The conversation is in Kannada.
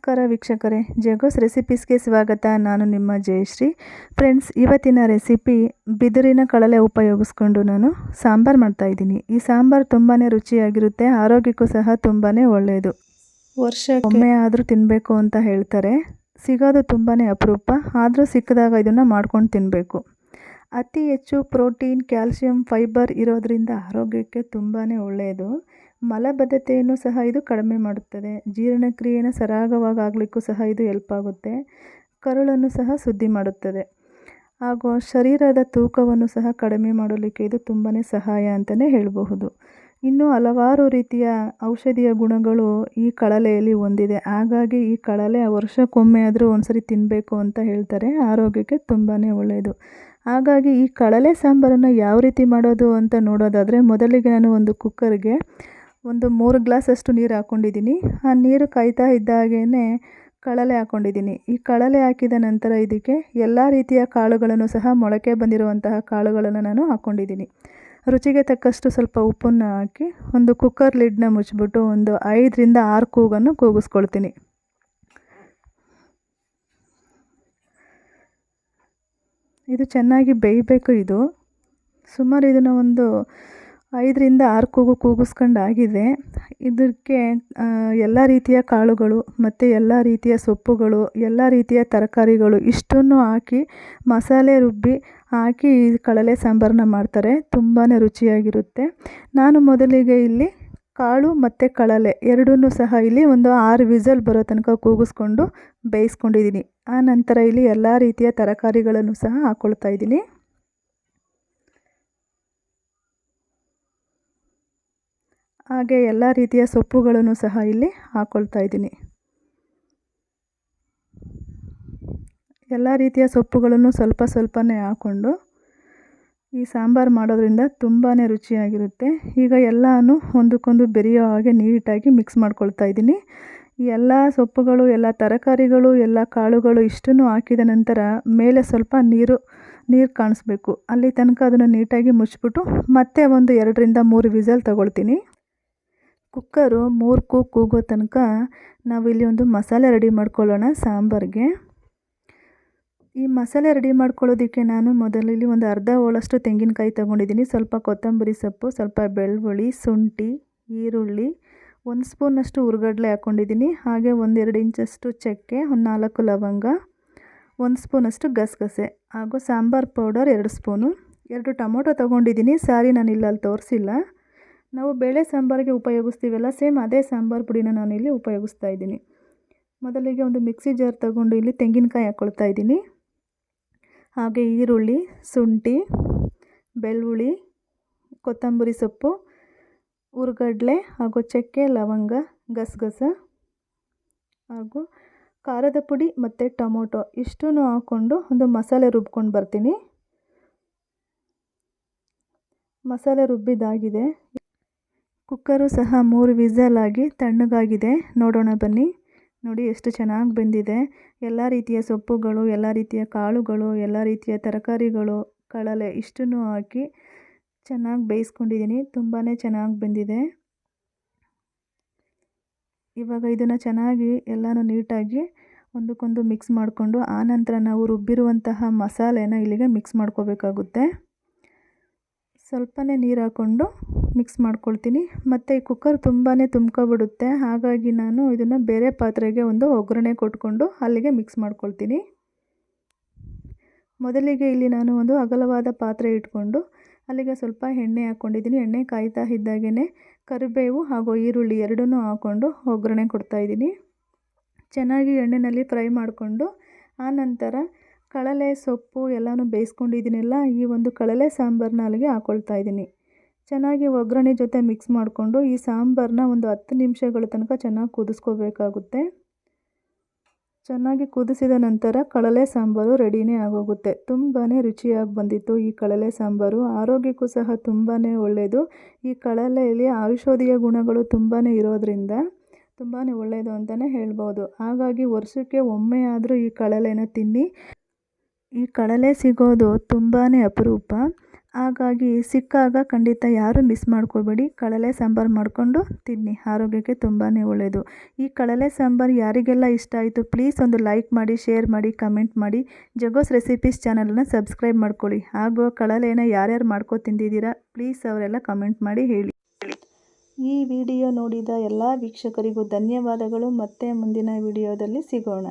ನಮಸ್ಕಾರ ವೀಕ್ಷಕರೇ, ಜಗೋಸ್ ರೆಸಿಪೀಸ್ಗೆ ಸ್ವಾಗತ. ನಾನು ನಿಮ್ಮ ಜಯಶ್ರೀ. ಫ್ರೆಂಡ್ಸ್, ಇವತ್ತಿನ ರೆಸಿಪಿ ಬಿದಿರಿನ ಕಳಲೆ ಉಪಯೋಗಿಸ್ಕೊಂಡು ನಾನು ಸಾಂಬಾರು ಮಾಡ್ತಾಯಿದ್ದೀನಿ. ಈ ಸಾಂಬಾರು ತುಂಬಾ ರುಚಿಯಾಗಿರುತ್ತೆ, ಆರೋಗ್ಯಕ್ಕೂ ಸಹ ತುಂಬಾ ಒಳ್ಳೆಯದು. ವರ್ಷಕ್ಕೊಮ್ಮೆ ಆದರೂ ತಿನ್ನಬೇಕು ಅಂತ ಹೇಳ್ತಾರೆ. ಸಿಗೋದು ತುಂಬಾ ಅಪರೂಪ, ಆದರೂ ಸಿಕ್ಕಿದಾಗ ಇದನ್ನು ಮಾಡ್ಕೊಂಡು ತಿನ್ನಬೇಕು. ಅತಿ ಹೆಚ್ಚು ಪ್ರೋಟೀನ್, ಕ್ಯಾಲ್ಸಿಯಂ, ಫೈಬರ್ ಇರೋದರಿಂದ ಆರೋಗ್ಯಕ್ಕೆ ತುಂಬಾ ಒಳ್ಳೆಯದು. ಮಲಬದ್ಧತೆಯನ್ನು ಸಹ ಇದು ಕಡಿಮೆ ಮಾಡುತ್ತದೆ. ಜೀರ್ಣಕ್ರಿಯೆಯನ್ನು ಸರಾಗವಾಗಿ ಆಗಲಿಕ್ಕೂ ಸಹ ಇದು ಹೆಲ್ಪ್ ಆಗುತ್ತೆ. ಕರುಳನ್ನು ಸಹ ಶುದ್ಧಿ ಮಾಡುತ್ತದೆ ಹಾಗೂ ಶರೀರದ ತೂಕವನ್ನು ಸಹ ಕಡಿಮೆ ಮಾಡಲಿಕ್ಕೆ ಇದು ತುಂಬಾ ಸಹಾಯ ಅಂತಲೇ ಹೇಳಬಹುದು. ಇನ್ನೂ ಹಲವಾರು ರೀತಿಯ ಔಷಧೀಯ ಗುಣಗಳು ಈ ಕಳಲೆಯಲ್ಲಿ ಹೊಂದಿದೆ. ಹಾಗಾಗಿ ಈ ಕಳಲೆ ವರ್ಷಕ್ಕೊಮ್ಮೆ ಆದರೂ ಒಂದ್ಸರಿ ತಿನ್ನಬೇಕು ಅಂತ ಹೇಳ್ತಾರೆ. ಆರೋಗ್ಯಕ್ಕೆ ತುಂಬಾ ಒಳ್ಳೆಯದು. ಹಾಗಾಗಿ ಈ ಕಳಲೆ ಸಾಂಬಾರನ್ನು ಯಾವ ರೀತಿ ಮಾಡೋದು ಅಂತ ನೋಡೋದಾದರೆ, ಮೊದಲಿಗೆ ನಾನು ಒಂದು ಕುಕ್ಕರ್ಗೆ 3 ಗ್ಲಾಸಷ್ಟು ನೀರು ಹಾಕ್ಕೊಂಡಿದ್ದೀನಿ. ಆ ನೀರು ಕಾಯ್ತಾ ಇದ್ದಾಗೇ ಕಳಲೆ ಹಾಕ್ಕೊಂಡಿದ್ದೀನಿ. ಈ ಕಳಲೆ ಹಾಕಿದ ನಂತರ ಇದಕ್ಕೆ ಎಲ್ಲ ರೀತಿಯ ಕಾಳುಗಳನ್ನು ಸಹ, ಮೊಳಕೆ ಬಂದಿರುವಂತಹ ಕಾಳುಗಳನ್ನು ನಾನು ಹಾಕ್ಕೊಂಡಿದ್ದೀನಿ. ರುಚಿಗೆ ತಕ್ಕಷ್ಟು ಸ್ವಲ್ಪ ಉಪ್ಪನ್ನು ಹಾಕಿ ಒಂದು ಕುಕ್ಕರ್ ಲಿಡ್ನ ಮುಚ್ಚಿಬಿಟ್ಟು 5 ರಿಂದ 6 ಕೂಗನ್ನು ಕೂಗಿಸ್ಕೊಳ್ತೀನಿ. ಇದು ಚೆನ್ನಾಗಿ ಬೇಯಬೇಕು. ಇದು ಸುಮಾರು ಇದನ್ನು 5 ರಿಂದ 6 ಕೂಗು ಕೂಗಿಸ್ಕೊಂಡಾಗಿದೆ. ಇದಕ್ಕೆ ಎಲ್ಲ ರೀತಿಯ ಕಾಳುಗಳು ಮತ್ತು ಎಲ್ಲ ರೀತಿಯ ಸೊಪ್ಪುಗಳು, ಎಲ್ಲ ರೀತಿಯ ತರಕಾರಿಗಳು ಇಷ್ಟನ್ನು ಹಾಕಿ ಮಸಾಲೆ ರುಬ್ಬಿ ಹಾಕಿ ಈ ಕಳಲೆ ಸಾಂಬಾರನ್ನ ಮಾಡ್ತಾರೆ. ತುಂಬಾ ರುಚಿಯಾಗಿರುತ್ತೆ. ನಾನು ಮೊದಲಿಗೆ ಇಲ್ಲಿ ಕಾಳು ಮತ್ತು ಕಳಲೆ ಎರಡನ್ನೂ ಸಹ ಇಲ್ಲಿ 6 ವಿಸಲ್ ಬರೋ ತನಕ ಕೂಗಿಸ್ಕೊಂಡು ಬೇಯಿಸ್ಕೊಂಡಿದ್ದೀನಿ. ಆ ನಂತರ ಇಲ್ಲಿ ಎಲ್ಲ ರೀತಿಯ ತರಕಾರಿಗಳನ್ನು ಸಹ ಹಾಕ್ಕೊಳ್ತಾ ಇದ್ದೀನಿ. ಹಾಗೆ ಎಲ್ಲ ರೀತಿಯ ಸೊಪ್ಪುಗಳನ್ನು ಸಹ ಇಲ್ಲಿ ಹಾಕ್ಕೊಳ್ತಾ ಇದ್ದೀನಿ. ಎಲ್ಲ ರೀತಿಯ ಸೊಪ್ಪುಗಳನ್ನು ಸ್ವಲ್ಪ ಸ್ವಲ್ಪನೇ ಹಾಕ್ಕೊಂಡು ಈ ಸಾಂಬಾರು ಮಾಡೋದ್ರಿಂದ ತುಂಬಾ ರುಚಿಯಾಗಿರುತ್ತೆ. ಈಗ ಎಲ್ಲನೂ ಒಂದಕ್ಕೊಂದು ಬೆರೆಯೋ ಹಾಗೆ ನೀಟಾಗಿ ಮಿಕ್ಸ್ ಮಾಡ್ಕೊಳ್ತಾ ಇದ್ದೀನಿ. ಎಲ್ಲ ಸೊಪ್ಪುಗಳು, ಎಲ್ಲ ತರಕಾರಿಗಳು, ಎಲ್ಲ ಕಾಳುಗಳು ಇಷ್ಟನ್ನು ಹಾಕಿದ ನಂತರ ಮೇಲೆ ಸ್ವಲ್ಪ ನೀರು ಕಾಣಿಸ್ಬೇಕು. ಅಲ್ಲಿ ತನಕ ಅದನ್ನು ನೀಟಾಗಿ ಮುಚ್ಚಿಬಿಟ್ಟು ಮತ್ತೆ 2 ರಿಂದ 3 ವಿಸಲ್ ತಗೊಳ್ತೀನಿ. ಕುಕ್ಕರು 3 ಕೂಗೋ ತನಕ ನಾವಿಲ್ಲಿ ಒಂದು ಮಸಾಲೆ ರೆಡಿ ಮಾಡ್ಕೊಳ್ಳೋಣ ಸಾಂಬಾರಿಗೆ. ಈ ಮಸಾಲೆ ರೆಡಿ ಮಾಡ್ಕೊಳ್ಳೋದಕ್ಕೆ ನಾನು ಮೊದಲಿಲ್ಲಿ ಅರ್ಧ ಹೋಳಷ್ಟು ತೆಂಗಿನಕಾಯಿ ತೊಗೊಂಡಿದ್ದೀನಿ. ಸ್ವಲ್ಪ ಕೊತ್ತಂಬರಿ ಸೊಪ್ಪು, ಸ್ವಲ್ಪ ಬೆಳ್ಳುಳ್ಳಿ, ಶುಂಠಿ, ಈರುಳ್ಳಿ, 1 ಸ್ಪೂನಷ್ಟು ಹುರ್ಗಡ್ಲೆ ಹಾಕ್ಕೊಂಡಿದ್ದೀನಿ. ಹಾಗೆ 1-2 ಇಂಚಷ್ಟು ಚಕ್ಕೆ, 4 ಲವಂಗ, 1 ಸ್ಪೂನಷ್ಟು ಗಸಗಸೆ ಹಾಗೂ ಸಾಂಬಾರು ಪೌಡರ್ 2 ಸ್ಪೂನು, 2 ಟೊಮೊಟೊ ತೊಗೊಂಡಿದ್ದೀನಿ. ಸಾರಿ, ನಾನಿಲ್ಲಿ ಅಲ್ಲಿ ತೋರಿಸಿಲ್ಲ. ನಾವು ಬೇಳೆ ಸಾಂಬಾರಿಗೆ ಉಪಯೋಗಿಸ್ತೀವಲ್ಲ, ಸೇಮ್ ಅದೇ ಸಾಂಬಾರು ಪುಡಿನ ನಾನಿಲ್ಲಿ ಉಪಯೋಗಿಸ್ತಾ ಇದ್ದೀನಿ. ಮೊದಲಿಗೆ ಒಂದು ಮಿಕ್ಸಿ ಜಾರ್ ತಗೊಂಡು ಇಲ್ಲಿ ತೆಂಗಿನಕಾಯಿ ಹಾಕ್ಕೊಳ್ತಾ ಇದ್ದೀನಿ. ಹಾಗೆ ಈರುಳ್ಳಿ, ಶುಂಠಿ, ಬೆಳ್ಳುಳ್ಳಿ, ಕೊತ್ತಂಬರಿ ಸೊಪ್ಪು, ಹುರ್ಗಡ್ಲೆ ಹಾಗೂ ಚಕ್ಕೆ, ಲವಂಗ, ಗಸಗಸ ಹಾಗೂ ಖಾರದ ಪುಡಿ ಮತ್ತು ಟೊಮೊಟೊ ಇಷ್ಟನ್ನು ಹಾಕ್ಕೊಂಡು ಒಂದು ಮಸಾಲೆ ರುಬ್ಕೊಂಡು ಬರ್ತೀನಿ. ಮಸಾಲೆ ರುಬ್ಬಿದ್ದಾಗಿದೆ. ಕುಕ್ಕರು ಸಹ 3 ವಿಸಲ್ ಆಗಿ ತಣ್ಣಗಾಗಿದೆ. ನೋಡೋಣ ಬನ್ನಿ. ನೋಡಿ ಎಷ್ಟು ಚೆನ್ನಾಗಿ ಬೆಂದಿದೆ. ಎಲ್ಲ ರೀತಿಯ ಸೊಪ್ಪುಗಳು, ಎಲ್ಲ ರೀತಿಯ ಕಾಳುಗಳು, ಎಲ್ಲ ರೀತಿಯ ತರಕಾರಿಗಳು, ಕಳಲೆ ಇಷ್ಟನ್ನು ಹಾಕಿ ಚೆನ್ನಾಗಿ ಬೇಯಿಸ್ಕೊಂಡಿದ್ದೀನಿ. ತುಂಬಾ ಚೆನ್ನಾಗಿ ಬೆಂದಿದೆ. ಇವಾಗ ಇದನ್ನು ಚೆನ್ನಾಗಿ ಎಲ್ಲನೂ ನೀಟಾಗಿ ಒಂದಕ್ಕೊಂದು ಮಿಕ್ಸ್ ಮಾಡಿಕೊಂಡು ಆನಂತರ ನಾವು ರುಬ್ಬಿರುವಂತಹ ಮಸಾಲೆನ ಇಲ್ಲಿಗೆ ಮಿಕ್ಸ್ ಮಾಡ್ಕೋಬೇಕಾಗುತ್ತೆ. ಸ್ವಲ್ಪನೇ ನೀರು ಹಾಕ್ಕೊಂಡು ಮಿಕ್ಸ್ ಮಾಡ್ಕೊಳ್ತೀನಿ. ಮತ್ತು ಈ ಕುಕ್ಕರ್ ತುಂಬಾ ತುಂಬ್ಕೊಬಿಡುತ್ತೆ. ಹಾಗಾಗಿ ನಾನು ಇದನ್ನು ಬೇರೆ ಪಾತ್ರೆಗೆ ಒಗ್ಗರಣೆ ಕೊಟ್ಕೊಂಡು ಅಲ್ಲಿಗೆ ಮಿಕ್ಸ್ ಮಾಡ್ಕೊಳ್ತೀನಿ. ಮೊದಲಿಗೆ ಇಲ್ಲಿ ನಾನು ಅಗಲವಾದ ಪಾತ್ರೆ ಇಟ್ಕೊಂಡು ಅಲ್ಲಿಗೆ ಸ್ವಲ್ಪ ಎಣ್ಣೆ ಹಾಕ್ಕೊಂಡಿದ್ದೀನಿ. ಎಣ್ಣೆ ಕಾಯ್ತಾ ಇದ್ದಾಗೇ ಕರಿಬೇವು ಹಾಗೂ ಈರುಳ್ಳಿ ಎರಡನ್ನೂ ಹಾಕ್ಕೊಂಡು ಒಗ್ಗರಣೆ ಕೊಡ್ತಾಯಿದ್ದೀನಿ. ಚೆನ್ನಾಗಿ ಎಣ್ಣೆಯಲ್ಲಿ ಫ್ರೈ ಮಾಡಿಕೊಂಡು ಆನಂತರ ಕಳಲೆ ಸೊಪ್ಪು ಎಲ್ಲನೂ ಬೇಯಿಸ್ಕೊಂಡಿದ್ದೀನಲ್ಲ, ಈ ಕಳಲೆ ಸಾಂಬಾರನ್ನ ಅಲ್ಲಿಗೆ ಹಾಕ್ಕೊಳ್ತಾ ಇದ್ದೀನಿ. ಚೆನ್ನಾಗಿ ಒಗ್ಗರಣೆ ಜೊತೆ ಮಿಕ್ಸ್ ಮಾಡಿಕೊಂಡು ಈ ಸಾಂಬಾರನ್ನ 10 ನಿಮಿಷಗಳ ತನಕ ಚೆನ್ನಾಗಿ ಕುದಿಸ್ಕೋಬೇಕಾಗುತ್ತೆ. ಚೆನ್ನಾಗಿ ಕುದಿಸಿದ ನಂತರ ಕಳಲೆ ಸಾಂಬಾರು ರೆಡಿನೇ ಆಗೋಗುತ್ತೆ. ತುಂಬಾ ರುಚಿಯಾಗಿ ಬಂದಿತ್ತು ಈ ಕಳಲೆ ಸಾಂಬಾರು. ಆರೋಗ್ಯಕ್ಕೂ ಸಹ ತುಂಬಾ ಒಳ್ಳೆಯದು. ಈ ಕಳಲೆಯಲ್ಲಿ ಔಷಧೀಯ ಗುಣಗಳು ತುಂಬಾ ಇರೋದರಿಂದ ತುಂಬಾ ಒಳ್ಳೆಯದು ಅಂತಲೇ ಹೇಳ್ಬೋದು. ಹಾಗಾಗಿ ವರ್ಷಕ್ಕೆ ಒಮ್ಮೆ ಆದರೂ ಈ ಕಳಲೆನ ತಿನ್ನಿ. ಈ ಕಳಲೆ ಸಿಗೋದು ತುಂಬಾ ಅಪರೂಪ. ಹಾಗಾಗಿ ಸಿಕ್ಕಾಗ ಖಂಡಿತ ಯಾರೂ ಮಿಸ್ ಮಾಡ್ಕೋಬೇಡಿ. ಕಳಲೆ ಸಾಂಬಾರು ಮಾಡಿಕೊಂಡು ತಿನ್ನಿ, ಆರೋಗ್ಯಕ್ಕೆ ತುಂಬಾ ಒಳ್ಳೆಯದು. ಈ ಕಳಲೆ ಸಾಂಬಾರು ಯಾರಿಗೆಲ್ಲ ಇಷ್ಟ ಆಯಿತು ಪ್ಲೀಸ್ ಒಂದು ಲೈಕ್ ಮಾಡಿ, ಶೇರ್ ಮಾಡಿ, ಕಮೆಂಟ್ ಮಾಡಿ. ಜಗ್ಗೋಸ್ ರೆಸಿಪೀಸ್ ಚಾನಲನ್ನು ಸಬ್ಸ್ಕ್ರೈಬ್ ಮಾಡ್ಕೊಳ್ಳಿ. ಹಾಗೂ ಕಳಲೆನ ಯಾರ್ಯಾರು ಮಾಡ್ಕೊ ತಿಂದಿದ್ದೀರಾ ಪ್ಲೀಸ್ ಅವರೆಲ್ಲ ಕಮೆಂಟ್ ಮಾಡಿ ಹೇಳಿ. ಈ ವಿಡಿಯೋ ನೋಡಿದ ಎಲ್ಲ ವೀಕ್ಷಕರಿಗೂ ಧನ್ಯವಾದಗಳು. ಮತ್ತೆ ಮುಂದಿನ ವಿಡಿಯೋದಲ್ಲಿ ಸಿಗೋಣ.